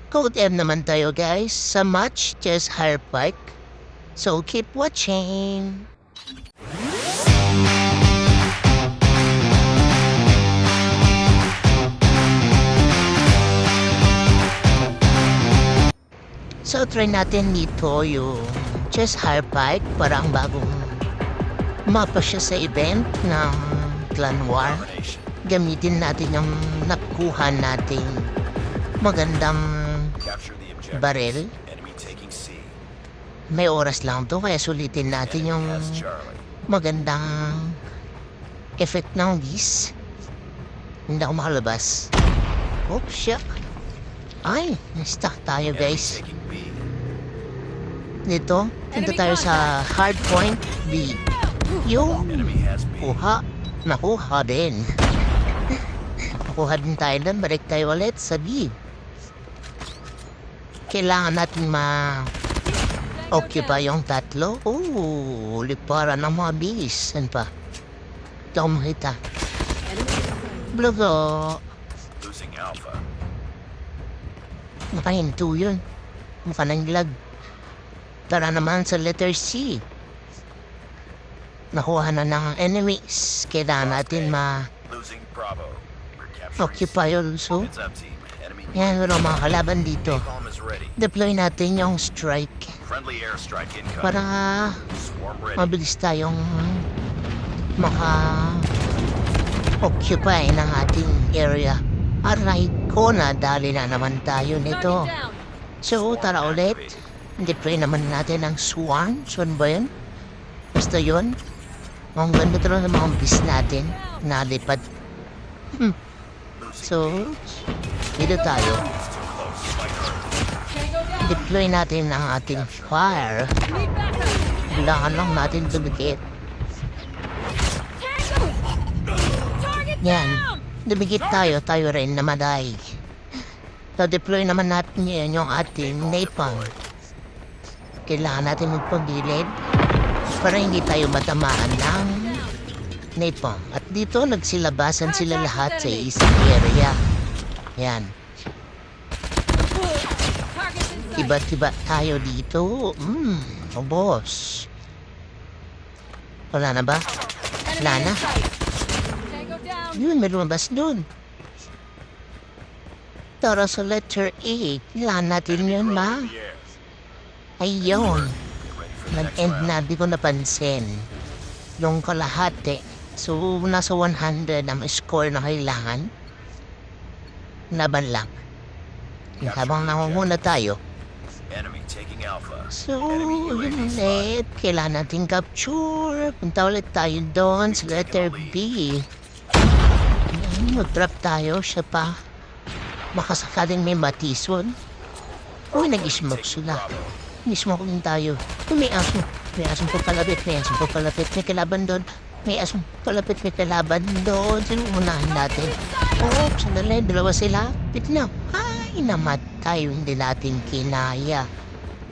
Code M naman tayo guys sa match just higher bike. So keep watching. So try natin dito yung just higher bike, parang bagong mapa siya sa event ng Clan War. Gamitin natin yung nakuha nating magandang baril. May oras lang to kaya sulitin natin yung magandang effect ng vis. Hindi ako makalabas. Oh, shit. Ay, na-stuck tayo guys. Dito, punta tayo sa hard point B. Yung kuha, nakuha din. Nakuha din tayo doon, balik tayo ulit sa B. Kailangan natin ma-occupy yung tatlo. Oo, lipara ng mga bis. Saan pa? Ito ako makita. Blogo. Nakahinto yun. Mukha ng lag. Tara naman sa letter C. Nakuha na ng enemies. Kailangan natin ma-occupy also. Yan, wala mga kalaban dito. Deploy natin yung strike. Para mabilis tayong maka-occupy ng ating area. Aray ko, nadali na naman tayo nito. So, tara ulit. Deploy naman natin ang swan. Swan ba yun? Basta yun. Ang ganda talaga ng mga bis natin. Nalipad. So, dito tayo. Deploy natin ang ating fire. Kailangan lang natin dumikit. Yan. Dumikit tayo. Tayo rin namaday. So, deploy naman natin yan yung ating napalm. Kailangan natin magpagilid para hindi tayo matamaan ng napalm. At dito, nagsilabasan sila lahat sa isang area. Yan. Tiba-tiba tayo dito. Oh, boss. Wala na ba? Wala na. Yun, may lumabas dun. Tara sa letter A. Kailangan natin yun, ma. Ayun. Nag-end na, di ko napansin. Yung kalahati. So, nasa 100 ang score na kailangan. Laban lang. Habang nangunguna tayo. So, yun ulit. Kailangan natin capture. Punta ulit tayo doon sa letter B. Mag-drop tayo. Siya pa. Makasakaling may matison. Uy, nag-smoke sila. Nag-smoke din tayo. Uy, may aso. May asong pagkalapit. May asong pagkalapit. May kalaban doon. May asong palapit. May kalaban doon. Sino unahin natin? Oh, sandali. Dalawa sila. Pitna. Ay, namatay. Hindi natin kinaya.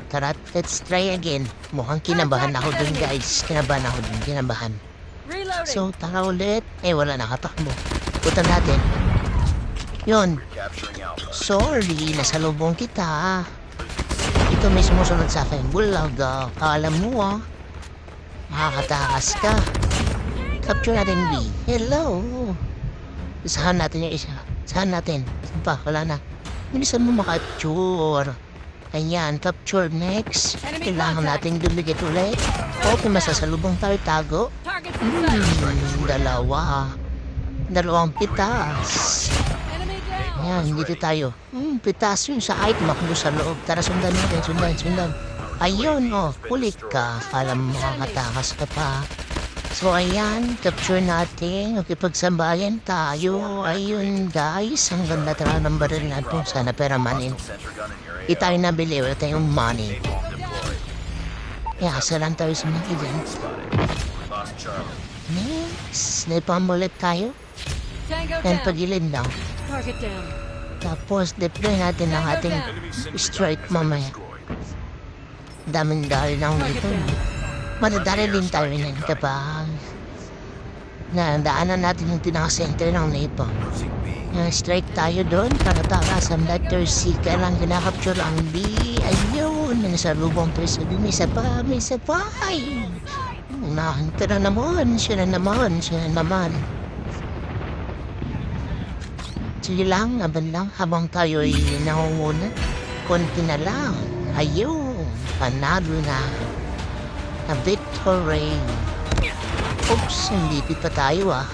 Tara, let's try again. Mukhang kinabahan ako dun, guys. Kinabahan ako dun. Kinabahan. So, tara ulit. Eh, wala nakatakbo. Putan natin. Yun. Sorry, nasa lubong kita. Ito may sumusunod sa akin. Bulaga. Alam mo, makakatakas ka. Capture natin B. Hello. Isahan natin yung isa. Isahan natin. Saan pa? Wala na. Bilisan mo makapture. Ayan, capture next. Kailangan natin dumigit ulit. Okay, masasalubong tayo tago. Dalawa. Dalawang pitas. Ayan, dito tayo. Pitas yun sa item ako sa loob. Tara, sundan natin. Sundan. Ayun, kulit ka. Alam mo, makakatakas ka pa. So, ayan, capture natin. Okay, pagsambayan tayo. Ayun, guys. Ang ganda talaga ng baril natin. Sana peramanin. Di tayo nabili. Wala tayong money. Asa lang tayo sa mga event. Next, naipambulit tayo. Yan, pagilid lang. Tapos, deploy natin ang ating strike mamaya. Daming dahil lang dito. Madadali din tayo yan kapag na daanan natin yung pinaka-center ng Nepo. Strike tayo doon para takas ang letter C. Kailang kinakapture ang B. Ayun, nasalubong tayo sa B. May isa pa, may isa pa. Ay! Unahan ka na naman, siya na naman, siya na naman. Sige lang, aban lang, habang tayo'y nangunguna. Konti na lang. Ayun, panalo na. A victory. Oops, hindi pa tayo ah.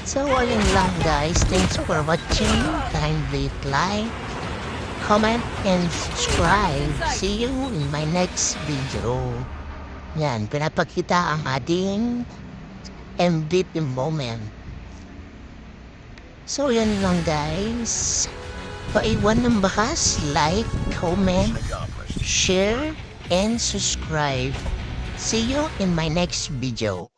So, ayun lang guys. Thanks for watching. Kindly like, comment, and subscribe. See you in my next video. Yan, pinapakita ang ating MVP moment. So, yan lang guys. Paiwan ng bakas, like, comment, share, and subscribe. See you in my next video.